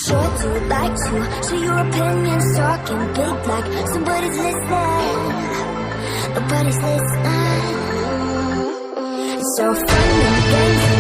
sure to like to share your opinions, talking big like somebody's listening. Nobody's listening. It's so fun and games.